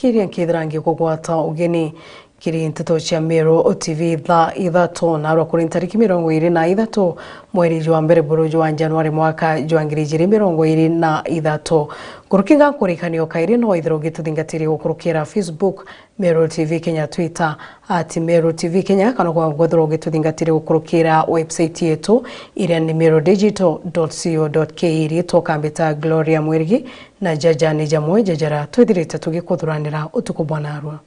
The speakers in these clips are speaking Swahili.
kiria nkithirangi kugwata ugeni kiri NTETO cia Meru TV thaa ithatũ na arwa kuri tariki 23 mweri wa mbere buru wa Januari mwaka wa 2023 kurukinga kurikanio kairi no ithiro gituthingatiri gukurukira Facebook Meru TV Kenya, Twitter @Meru TV Kenya, kana kwa gwethro gituthingatiri gukurukira website yetu iria ni merudigital.co.ke iri tokambita Gloria Mwerigi na jaja ni jamwe jajara twithirite tugikuthuranira utuku bwana arwa.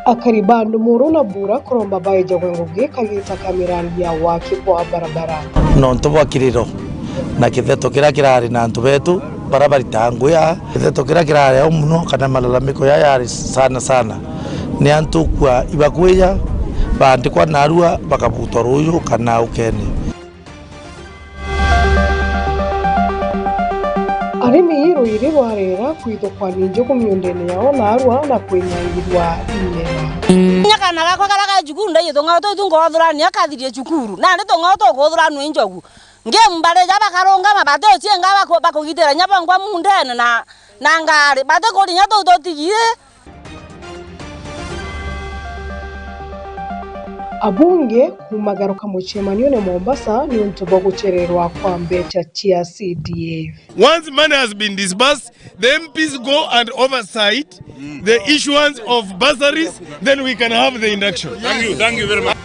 Akaribandu muru na bura kuromba bae jagwengugi kagita kamirani ya waki kwa barabara nonto bwakiriro na kitheto kira kirari na antu betu barabara tangu ya kitheto kira kirari muno kana malalamiko yari sana ni antu kwa ibakweya bandikwa narua bakabutwa ruyu kana ukeni. Arimi hiro iri rwarera kwithokwa ninjogo miundene yao narua na kwenyangirwa imera nyakana gako karaga jukuru ndayithonga to tungothurani akathirie jukuru na ndi tonga to gothuranu enjogu ngembare jaba karonga mabate ochienga bakogitera nyabangwa mundene na ngari bate kodi nyato totigire. Abunge kumagaruka mu chemanio ne Mombasa ni untubo guchererwa kwa mbecha chia CDF. Once money has been disbursed, the MPs go and oversight the issuance of bursaries, then we can have the induction. Yes. Thank you very much.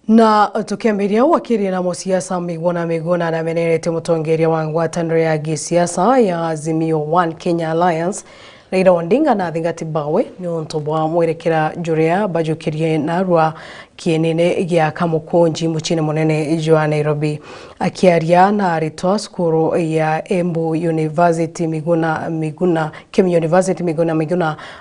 Na tukiambiria wakiri na mosiasa migona na menenete mutongeria wa ngwataniro ya gisiasa ya Azimio One Kenya Alliance Raila Odinga na thingati bawe ni ontobwa mwerekera juria bajukirie narwa kienene gya kamukonji muchine munene jwa Nairobi akiaria na aritwa skuru ya Embu University Miguna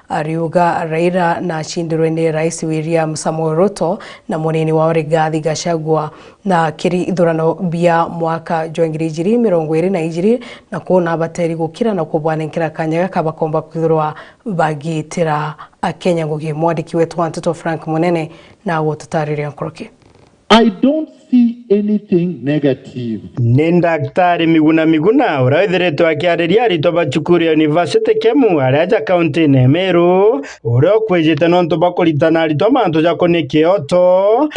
ariuga Raila na chindurene Rais William Samoei Ruto na munene wa Rigathi Gachagua na kiri ithurano bia mwaka 2022 na kuona bateri gukira na kubwanenkira kanyaga kabakomba kwithurwa bagitira Akenya ngugi mwandiki wetu NTETO Frank Munene na wotutariria nkoroke. I don't see anything negative. Ni Daktari Miguna uraithiritwo akiariria arito bachukuru ya University Kemu araja county ne Meru uro kwijite nonto bakuritana arito manto jako ni Kyoto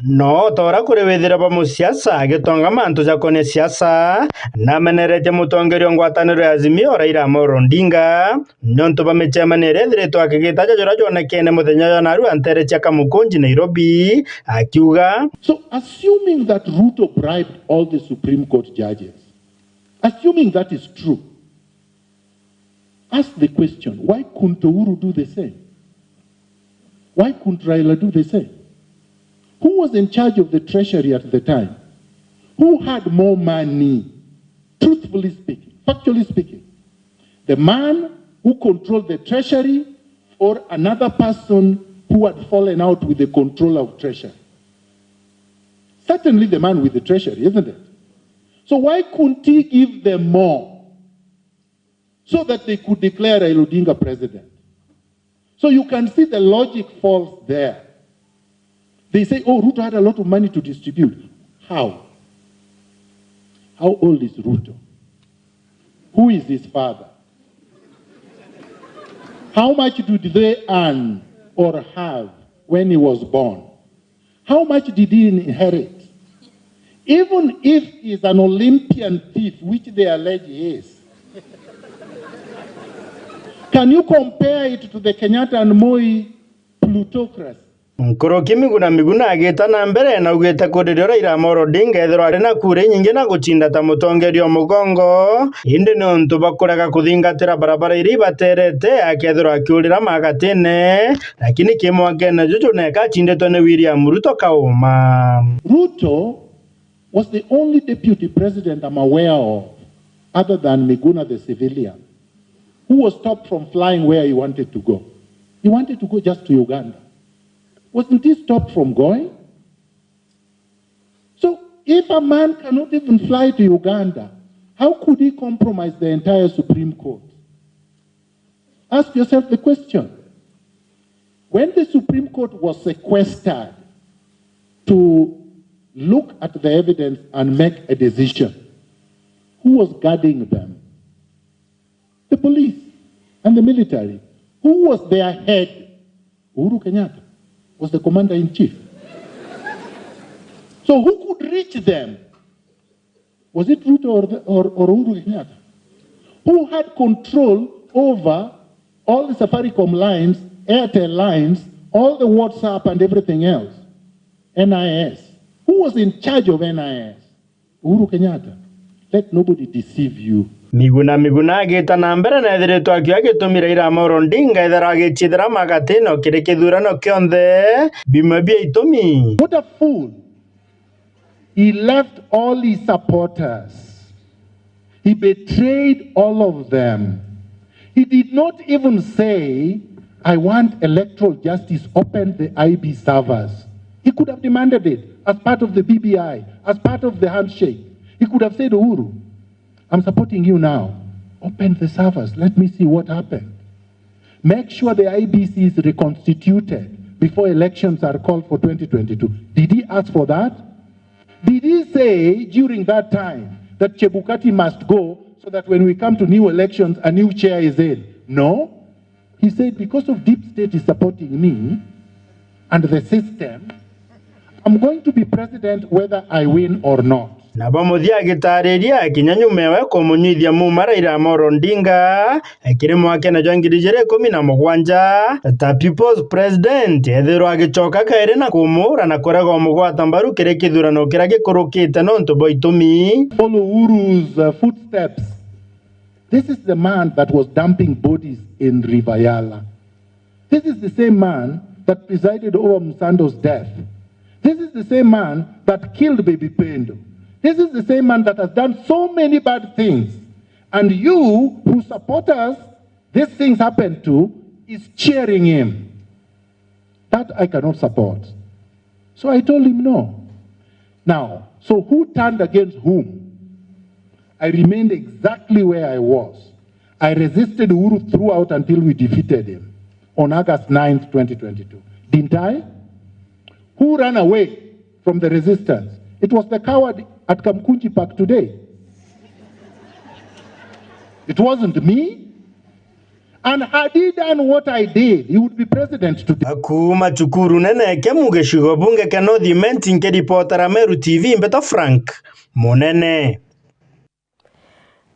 no tora kuri wethira ba musiasa gitonga manto jako ni siasa na menerete mutongerio ngwataniro ya Azimio Raila Odinga nonto bamechemanire thiritwo akigitaja jora jona kene muthenya ya naru antere cha kamukonji Nairobi akiuga. So assuming that Ruto bribed all the Supreme Court judges, assuming that is true, ask the question, why couldn't Uhuru do the same? Why couldn't Raila do the same? Who was in charge of the treasury at the time? Who had more money? Truthfully speaking, factually speaking, the man who controlled the treasury or another person who had fallen out with the control of treasury? Certainly the man with the treasury, isn't it? So why couldn't he give them more so that they could declare Raila Odinga president? So you can see the logic falls there. They say, oh, Ruto had a lot of money to distribute. How? How old is Ruto? Who is his father? How much did they earn or have when he was born? How much did he inherit? Even if he's an Olympian thief, which they allege he is, can you compare it to the Kenyatta and Moi plutocracy? Nkoroki Miguna agita na mbere na ugete kuririo Raila Odinga ethero ari na kure nyingi na guchinda ta mutongerio mugongo indi ni untu bakuraga kuthingatira barabara iri baterete akethero akiurira magatene lakini kimwangene juju ne kachindetwo ni William Ruto kauma. Ruto was the only deputy president I'm aware of, other than Miguna the civilian, who was stopped from flying where he wanted to go. He wanted to go just to Uganda. Wasn't he stopped from going? So if a man cannot even fly to Uganda, how could he compromise the entire Supreme Court? Ask yourself the question. When the Supreme Court was sequestered to look at the evidence and make a decision, who was guarding them? The police and the military. Who was their head? Uhuru Kenyatta was the commander-in-chief. So who could reach them? Was it Ruto or Uhuru Kenyatta? Who had control over all the Safaricom lines, Airtel lines, all the WhatsApp and everything else? NIS. Who was in charge of NIS? Uhuru Kenyatta. Let nobody deceive you. Miguna agita na mbere na ethiritwo akio agitumira ira Amolo Odinga ethera agichithira magatino kiri kithurano kionthe bima bia itumi. What a fool. He left all his supporters. He betrayed all of them. He did not even say, I want electoral justice, open the IB servers. He could have demanded it as part of the BBI, as part of the handshake. He could have said, Uhuru, I'm supporting you now. Open the servers. Let me see what happened. Make sure the IBC is reconstituted before elections are called for 2022. Did he ask for that? Did he say during that time that Chebukati must go so that when we come to new elections, a new chair is in? No. He said, because of deep state is supporting me and the system, I'm going to be president whether I win or not. Na bamuthia agitariria kinyanyumewe kumunyithia mumara ira Amolo Odinga ekiri mwake na jangiri jere 17 ta people's president ethirwa agicoka kairi na kumura na korega mugwata mbaru kiri kithurano kira gikurukite nontu boitumi. Follow Uhuru's footsteps. This is the man that was dumping bodies in River Yala. This is the same man that presided over Msando's death. This is the same man that killed baby Pendo. This is the same man that has done so many bad things. And you, who support us, these things happen to, is cheering him. That I cannot support. So I told him no. Now, so who turned against whom? I remained exactly where I was. I resisted Uhuru throughout until we defeated him on August 9th, 2022. Didn't I? Who ran away from the resistance? It was the coward at Kamkunji Park today. It wasn't me. And had he done what I did, he would be president today. Akuma chukuru nene kemuge shigo bunge kanodi menti nke reporter Meru TV mbeto Frank Monene.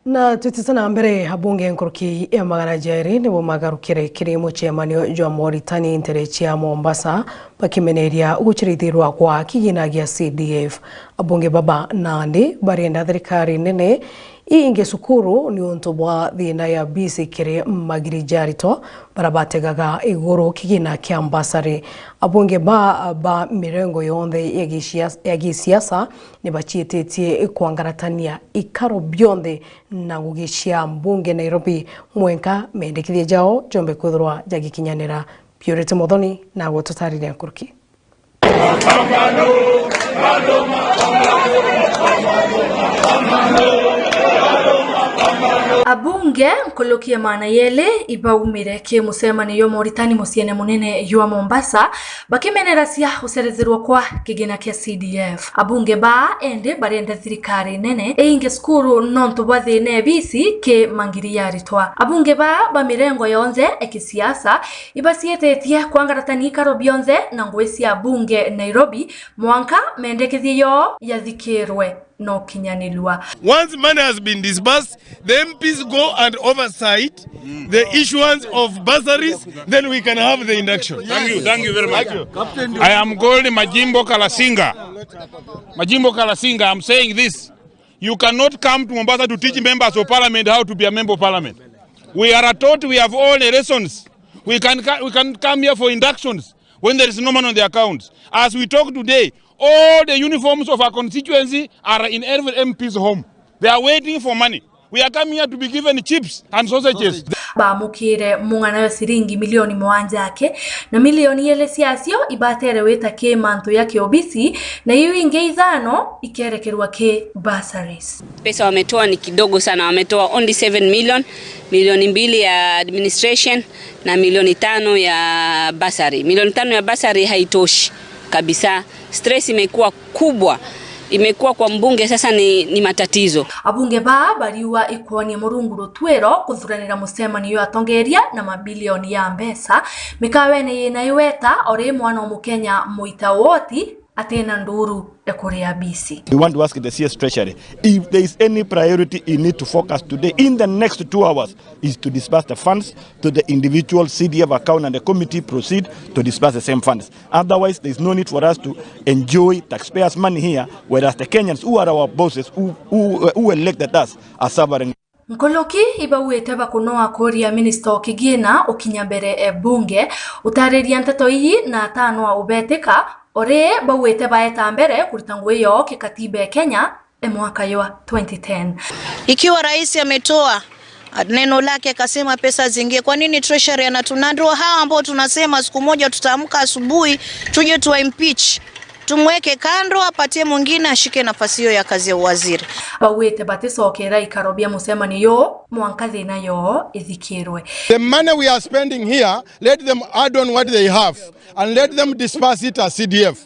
Na tutitana mbere habunge nkuruki ya magana jairi nibo magarukire kirimo chemanio jwa Moritani interechi ya Mombasa bakimeneria uguchirithirwa kwa kiginagia CDF abunge baba nandi barenda thirikari nene inge sukuru ni untu bwa thina ya bisi kire magiri jarito barabategaga iguru kigina kia mbasari abunge ba mirengo yonthe ya gisiasa ni bachietetie kwangaratania ikaro bionde na gugishia mbunge Nairobi mwenka mendekithia jao jombe kuthurwa jagikinyanira Purity Modoni na gututariria nkuruki. Abunge nkolokia maana yele ibaumire kie musemani yo Moritani musiene munene yua Mombasa bakimenera cia userezerwa kwa kigina kia CDF abunge ba ende barenda thirikari nene einge skuru nonto bathine bisi ke mangiri yaritwa abunge ba mirengo yonze ekisiasa ibasietetie kwangaratani karo bionze na ngwesi abunge Nairobi mwanka mendekithie yo yathikirwe no kinyanilwa. Once money has been disbursed, the MPs go and oversight the issuance of bursaries, then we can have the induction. Thank you very much. I am called Majimbo Kalasinga. Majimbo Kalasinga, I'm saying this. You cannot come to Mombasa to teach members of parliament how to be a member of parliament. We are taught we have all the lessons. We can come here for inductions when there is no money on the accounts. As we talk today, all the uniforms of our constituency are in every MP's home. They are waiting for money. We are coming here to be given chips and sausages. Bamukire mungana siringi milioni mwanja yake na milioni yele siasio ibatere weta ke manto yake obisi na hiyo ingeizano ikerekerwa ke bursaries. Pesa wametoa ni kidogo sana, wametoa only 7 million, milioni 2 ya administration na milioni 5 ya bursary. Milioni 5 ya bursary haitoshi kabisa. Stress imekuwa kubwa. Imekuwa kwa mbunge sasa ni matatizo. Abunge bariwa ikwoni murunguru twero kuthuranira musemani atongeria na mabilioni ya mbesa mikawene yena iweta ore mwana wa Mukenya muita woti atena nduru ekorea BC. We want to ask the CS Treasury if there is any priority you need to focus today in the next 2 hours is to disperse the funds to the individual CDF account and the committee proceed to disperse the same funds. Otherwise there is no need for us to enjoy taxpayers' money here, whereas the Kenyans who are our bosses who elected us are suffering. Nkoloki ibawete bakunoa koria minister kigina ukinyambere bunge utareria nteto iyi na tanwa ubeteka ore bawete baeta mbere kuritangwe yo kikatiba Kenya mwaka wa 2010. Ikiwa rais ametoa neno lake akasema pesa zingie, kwa nini treasury anatunandwa hawa ambao tunasema siku moja tutaamka asubuhi tuje tuwa impeach, tumweke kando apatie mwingine ashike nafasi hiyo ya kazi ya waziri. Bawete batesokera ikarobia musemani yo mwankazi nayo izikirwe. The money we are spending here, let them add on what they have and let them disperse it as CDF.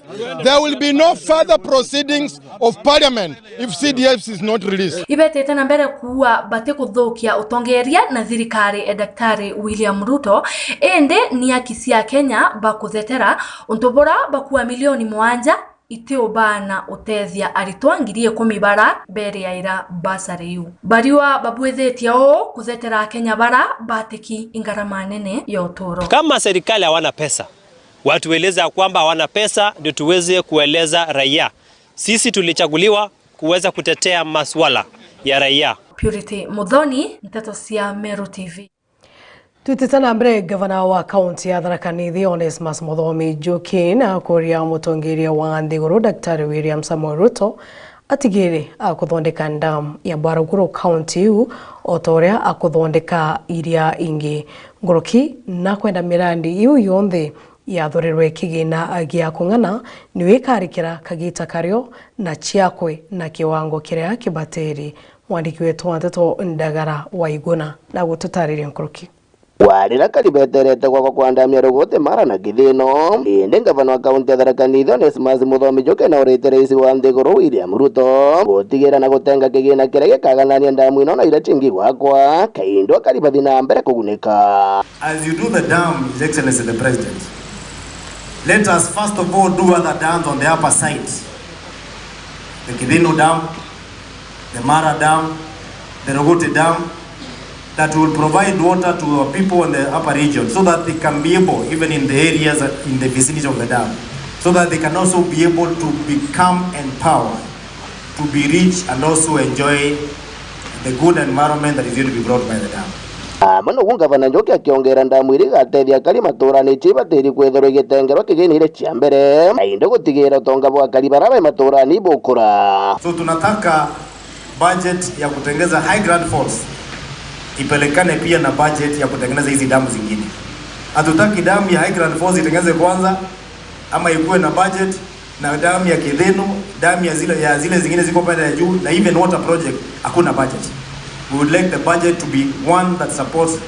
There will be no further proceedings of parliament if CDF is not released. Ibete tena mbere kuwa bate kuthokia utongeria na thirikari Daktari William Ruto ende ni akisia Kenya bakuthetera untobora bakuwa milioni mwanja iteo bana utethia aritwangirie kumibara bere ya ira bursary yu bariwa babwethetia o kuthetera Kenya bara bateki ingarama nene ya utoro. Kama serikali hawana pesa, watueleza kwamba hawana pesa ndio tuweze kueleza raia. Sisi tulichaguliwa kuweza kutetea masuala ya raia. Purity Mudhoni, NTETO cia Meru TV. Tutitana mbere gavana wa kaunti ya Tharaka Nithi Onesmus Muthomi Njuki kuria mutongeria wa Nthiguru Daktari William Samoei Ruto atigire akuthondeka ndam ya Baraguru kaunti yu otoria akuthondeka iria ingi ngoroki na kwenda mirandi yu yonthe yathorerwe kigina gia kung'ana ni wikarikira kagita kario na chiakwe na kiwango kiria kibateri. Mwandiki wetu wa NTETO Ndagara Waiguna na gututariria ngoroki warira karibeterete kwa kwandamia rogote mara na githino inde gavana wa kaunti ya Tharaka Nithi Onesmus Muthomi Njuki na urite rais wa Nthiguru William Ruto gutigira na gutenga kigina kiria gikaganania ndamu ino na ira chingi gwakwa kaindo karibathi na mbere kugunika. As you do the dam, His Excellency the President, let us first of all do other dams on the upper side. The Kidino Dam, the Mara Dam, the Rogote Dam, that will provide water to our people in the upper region so that they can be able, even in the areas in the vicinity of the dam, so that they can also be able to become empowered, to be rich and also enjoy the good environment that is going to be brought by the dam. Mano gavana Njuki akiongera ndamu iri gatethia kari matura ni chibatiri kwethero igitengerwa kiginire chia mbere aindo gutigira tonga bwa kari baraba matura ni bukura. So tunataka budget ya kutengeza high grand falls ipelekane pia na budget ya kutengeneza hizi damu zingine. Hatutaki damu ya High Grand Falls itengenezwe kwanza ama ikuwe na budget na damu ya Kidheno, damu ya zile zingine ziko pale ya juu na even water project hakuna budget. We would like the budget to be one that supports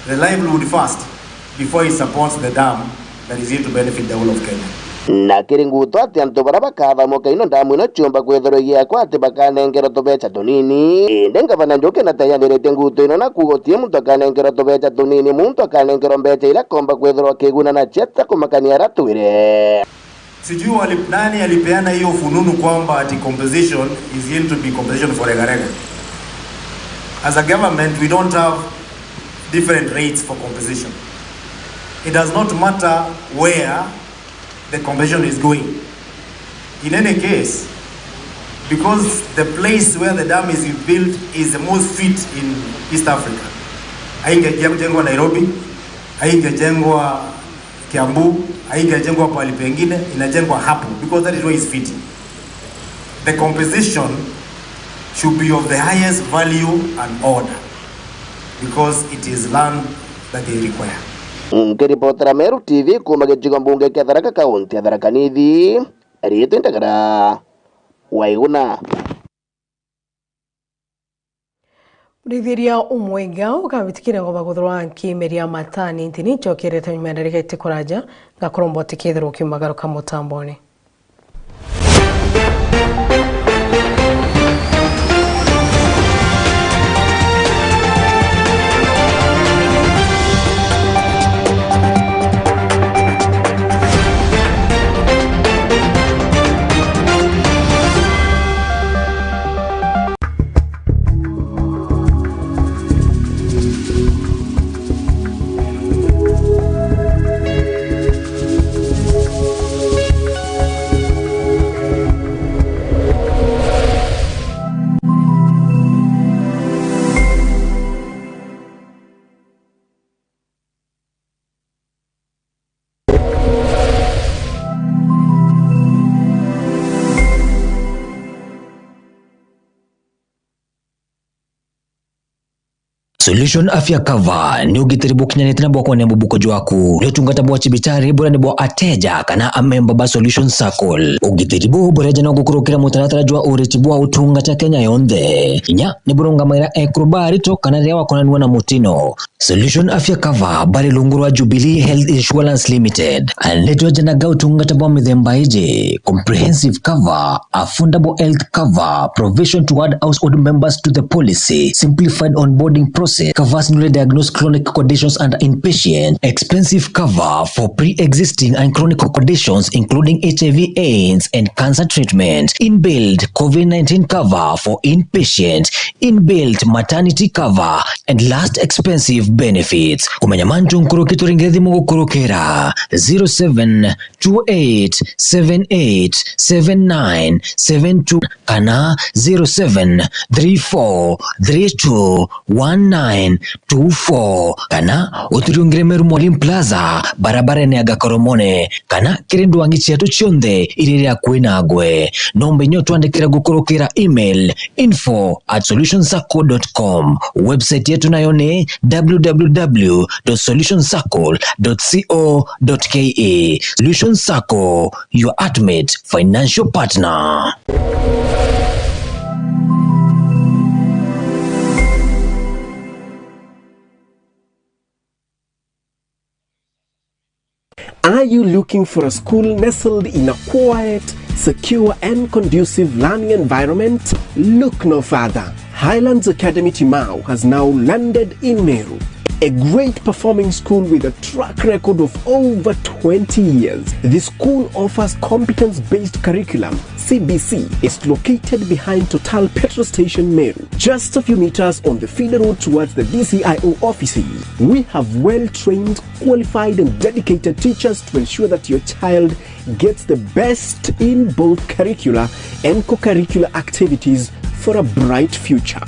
the livelihood first before it supports the dam that is here to benefit the whole of Kenya. Na kiringuto ati antu baraba kathamuka ino ndamu ino chiomba kwethero giakwa ati bakanengera tubecha tunini inde gavana Njuki na tayanirite nguto ino na kugotie muntu akanengera tubecha tunini muntu akanengera mbecha ila komba kwethero akiguna na cheta kumakania ratwire. Sijui nani alipeana hiyo fununu kwamba ati compensation is going to be compensation for regarega. As a government we don't have different rates for compensation. It does not matter where the compensation is going. In any case, because the place where the dam is built is the most fit in East Africa. Haingejengwa Nairobi, haingejengwa Kiambu, haingejengwa pahali pengine, inajengwa hapo because that is where it's fitting. The compensation should be of the highest value and order, because it is land that they require. Ngiripotera Meru TV kuma gichigo mbunge kia Tharaka County ya Tharaka Nithi, Rito Ndagara Waiguna. Rithiria umwega ukabitikire ngo baguthwa nkimeria matani ntini chokerete nyumendereka itikuraja ngakorombo tikithiro kimagaruka mutamboni. Solution Afya Cover ni ugitiri bukinyanite na bwako nembu buko jwaku leo tungata bwa chibitari bora ni bwa ateja kana amemba ba Solution Circle ugitiri bu boreja na gukurukira mutaratara jwa ureti bwa utungata Kenya yonde inya ni burunga maira ekrobari to kana rewa kona na mutino. Solution Afya Cover bari lungurwa Jubilee Health Insurance Limited aletwa jana ga utungata bwa mithembaije comprehensive cover, affordable health cover, provision to add household members to the policy, simplified onboarding process, covers newly diagnosed chronic conditions and inpatient, expensive cover for pre-existing and chronic conditions including HIV, AIDS and cancer treatment, inbuilt COVID-19 cover for inpatient, inbuilt maternity cover, and last expensive benefits. Kumanyamantu nkurukito ringethi mungu kurukera 0728787972 kana 0734321924 kana uturiungire Meru Mwalimu Plaza barabara ni agakoromone kana kirindu wangichi yato chionde iriria kuinagwe nombe nyotu andikira gukurukira email info@solutionscircle.com website yetu nayo ni www.solutionscircle.co.ke. Solution Circle, your ultimate financial partner. Are you looking for a school nestled in a quiet, secure and conducive learning environment? Look no further. Highlands Academy Timau has now landed in Meru. A great performing school with a track record of over 20 years. The school offers competence-based curriculum. CBC is located behind Total Petrol Station Meru, just a few meters on the feeder road towards the DCIO offices. We have well-trained, qualified and dedicated teachers to ensure that your child gets the best in both curricular and co-curricular activities for a bright future.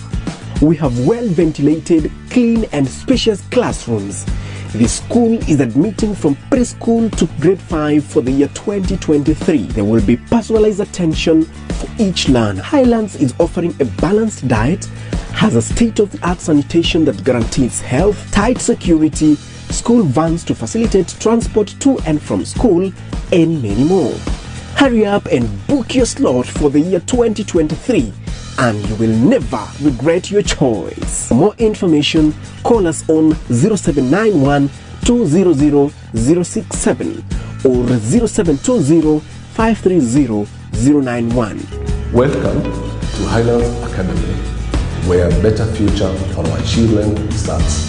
We have well-ventilated, clean and spacious classrooms. The school is admitting from preschool to grade 5 for the year 2023. There will be personalized attention for each learner. Highlands is offering a balanced diet, has a state-of-the-art sanitation that guarantees health, tight security, school vans to facilitate transport to and from school, and many more. Hurry up and book your slot for the year 2023. And you will never regret your choice. For more information, call us on 0791 200 067 or 0720 530 091. Welcome to Highlands Academy, where a better future for our children starts.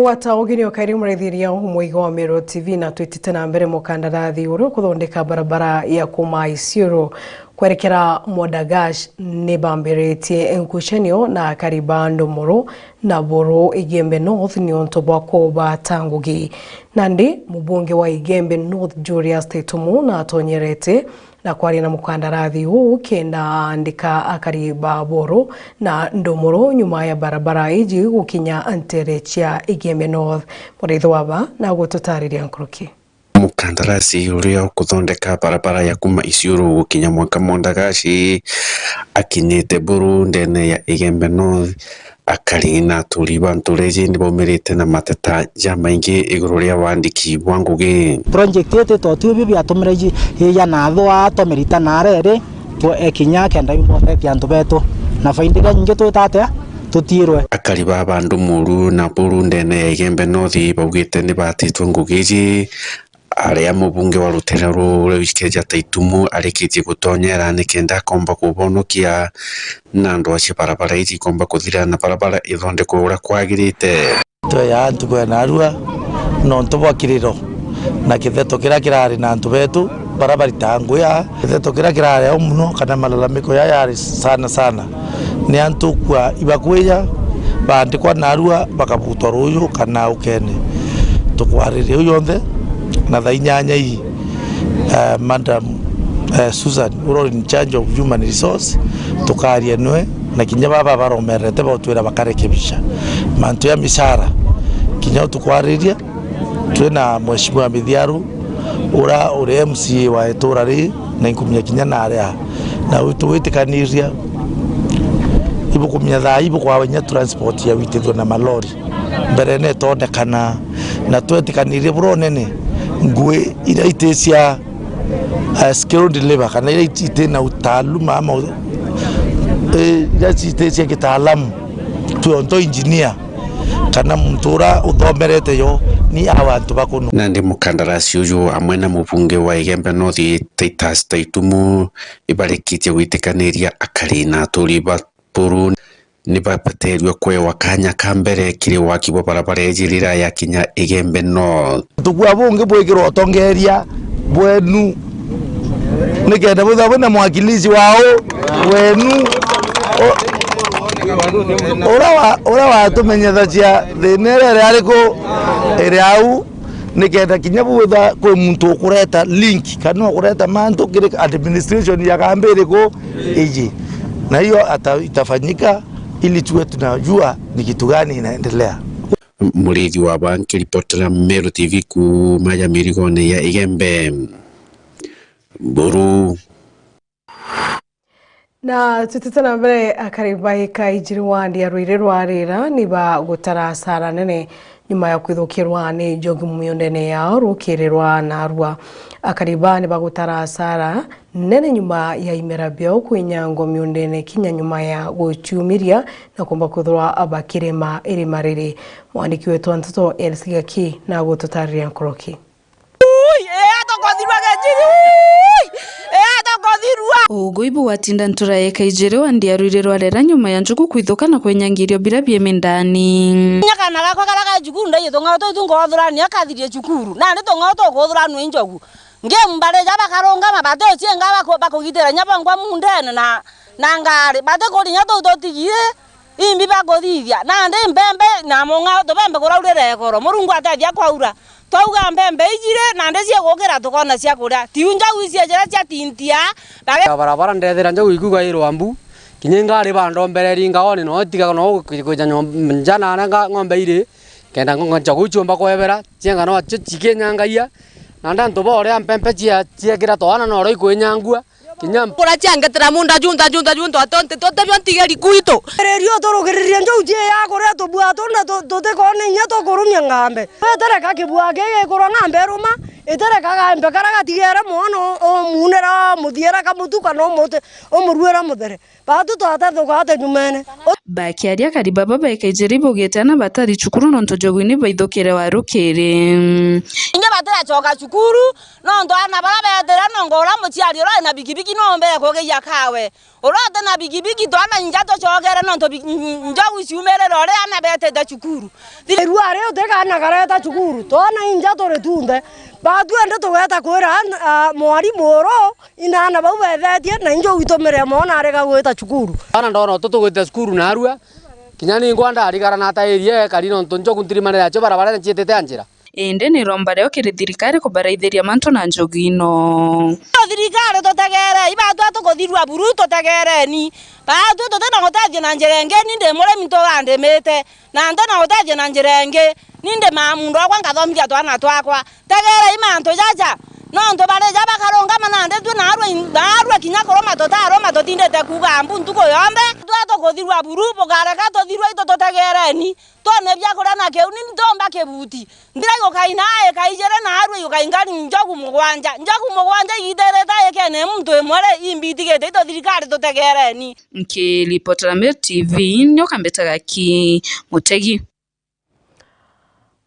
Mugwata ugini okairi murethiria umwigo wa Meru TV na twitite na mbere mukandarathi uri kuthondeka barabara ya kuma Isiolo kwerekera Modagash nibambiritie ngucanio na Karibando Moro na Boro Igembe North ni ontobwa koba tangugi nandi mubunge wa Igembe North Julius Tetumu na atonyerete na kwari na mukandarathi huu kenda andika Akariba Boro na Ndomoro nyuma ya barabara iji gukinya Anterechia Igembe North muritho waba na gututariria nkruki mukandarasi uria kuthondeka barabara ya kuma Isiolo gukinya mwaka Mondagashi akinyite Boro ndene ya Igembe North akarina turiba ntureje nibomerete na mateta ya maingi iguru ria wandiki wangugi project yete totubi byatumireji ya nathwa tomerita narere to ekinya kenda improtect yantu beto na faindika nyingi tutate tutirwe Akariba bandu Muru na Boro ndene ya Igembe North baugite ni batitwe ngugiji aria mubunge wa ruterero rwikirija Tetumu arikitie gutonyera nikenda komba kubonokia na ndo aci barabara iji komba kuthira na barabara ithondekwo ura kwagirite twe ya antu kwena arua no ntobwa kiriro na kitheto kira kirari na antu betu barabara tangu ya kitheto kira kirari muno kana malalamiko ya yari sana ni antu kwa ibakweya bandikwa na arua bakabutwa ruyu kana ukene tukwarire uyonthe na thainyanya hii Madam Susan uro in charge of human resource tukaria nwe na kinya baba baromerete botwira bakarekebisha mantu ya misara kinya tukwariria twina mheshimiwa Mithiaru ura MC wa etorari na inkumya kinya na aria na witikaniriria ibukumya thaibu kwa wanya transport ya witithio na malori mbere ne tondekana na twetikaniririe bro nene ngwe ira itesia skilled labor kana ira ite na utaaluma ama ira itesia kitaalamu tuonto engineer kana mtura uthomerete yo ni abantu bakuno na ndi mukandarasi uyu amwe na mubunge wa Igembe North Titus Tetumu ibarikitie gwitikaniria akarina turiba Boro nibapaterio kwewa kanya kambere kiri wakibo barabara ejirira ya kinya Igembe North tukwa bunge bwekiro tongeria bwenu nikenda buthabona mwakilishi wao wenu ora wa tumenyetha cia thinere ariko iriau nikenda kinya butha kwe muntu kureta link kana kureta mantu kiri administration ya kambere ko iji na hiyo itafanyika ili tuwe tunajua ni kitu gani inaendelea. Murithi wa banki reporter Meru TV kumaya mirigone ya Igembe Boro na tutitana mbere Akariba ikaijiri wandi arwire rwarira niba gutara sara nene nyuma ya kwithukirwa ni njogi muyondene yao rukirirwa na arua Akariba niba gutara sara nene nyuma ya imera bio kwinyango myondene kinya nyuma ya guchumiria na kumba kuthwa abakirema irimariri mwandiki wetu NTETO Elsigaki na gututaria nkoroki Ugoibu watinda ntura eka ijere wandi arwire rwarera nyuma ya njugu kwithuka na kwenyangirio birabie mendani nyakana gakwa karaga jukuru ndaye tonga to tungo wathurani akathirie jukuru na ndi tonga to kuthuranu enjogu nge mbare jaba karonga mabate ochienga bakugitera nyabangwa mundene na ngari bate kodi nyato totigire imbi bagothithia na ndi mbembe na monga to bembe kuraurere goro murungu atathia kwaura twauga mbembe ijire na ndi cia gukira tukona cia kuria tiunja wicia jera cia tintia barabara ndethera nja guikuga irwambu kinyenga ari bando mbere ringa oni no tiga no kujanya njana na ngombe ire kenda ngonja guchumba kwebera cienga no chikenyangaiya na ndanto bore ampempe cia kira twana no roi kwenyangua kinyam kura ciangetera munda junta atonte tote byantigeri kuito rerio torogeriria njuje ya kore to bua tonda tote kone nya to korumya ngambe tere ka kibua gege korwa ngambe ruma etere ka ngambe karaga tigera mono o munera muthiera ka mutuka no mote o muruera muthere batu tata thogate nyumene bakiaria Akariba baba ikaijeri bugitana batari chukuru nonto joguini baithokere warukire nya batara bachoka cukuru no ndo ana bara betera no ngora muciari ora na bigibigi no mbe ko ge yakawe ora na bigibigi to ana njato chogere no ndo njawu ciumere rore ana betete cukuru thiru are uteka na gareta cukuru to ana njato retunde batu ende tugeta kwira mwari moro ina ana bau bethetie na injo witomere mona arega gwita cukuru ana ndona tutugwita cukuru na arua kinyani ngwanda arigara na tairie karino ntonjo kuntirimane yacho barabara nchietete anjira ende ni romba reo kiri thirikari kubaraithĩria manto na njogino thirikari tutegere ibatu atukuthirwa buru tutegereni batu tutena gutethia na njirenge ninde muremi tugandimite na ntena gutethia na njirenge ninde mamundu akwa ngathomithia twana twakwa tegere imanto jaja no nto bareja bakaronga manande tu narwa kinya koroma totaro matotindete kuga mbu ntuko yombe twatukuthirwa buru bukareka tuthirwa ito tutegereni tone bya kurana ke unini tomba ke buti ndira yokaina aye kaijere na arwe yokaingani njogu mugwanja itereta yekene mtu emore imbitigete ito thirikari tutegereni nkilipotera Meru TV nyoka mbetaga ki Mutegi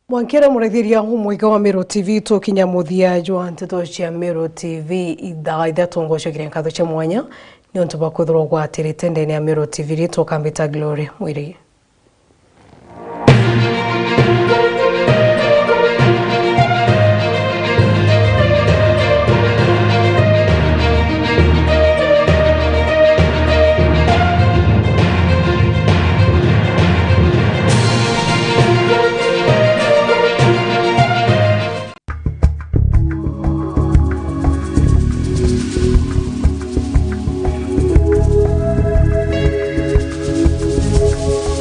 Mwankere murethiria humwika wa Meru TV tukinya muthia jwa nteto cia Meru TV ithaa tongocio kirenka cha mwanya ni onto bakuthirwo gwatirite ndene ya Meru TV ritokambita Glory mwiri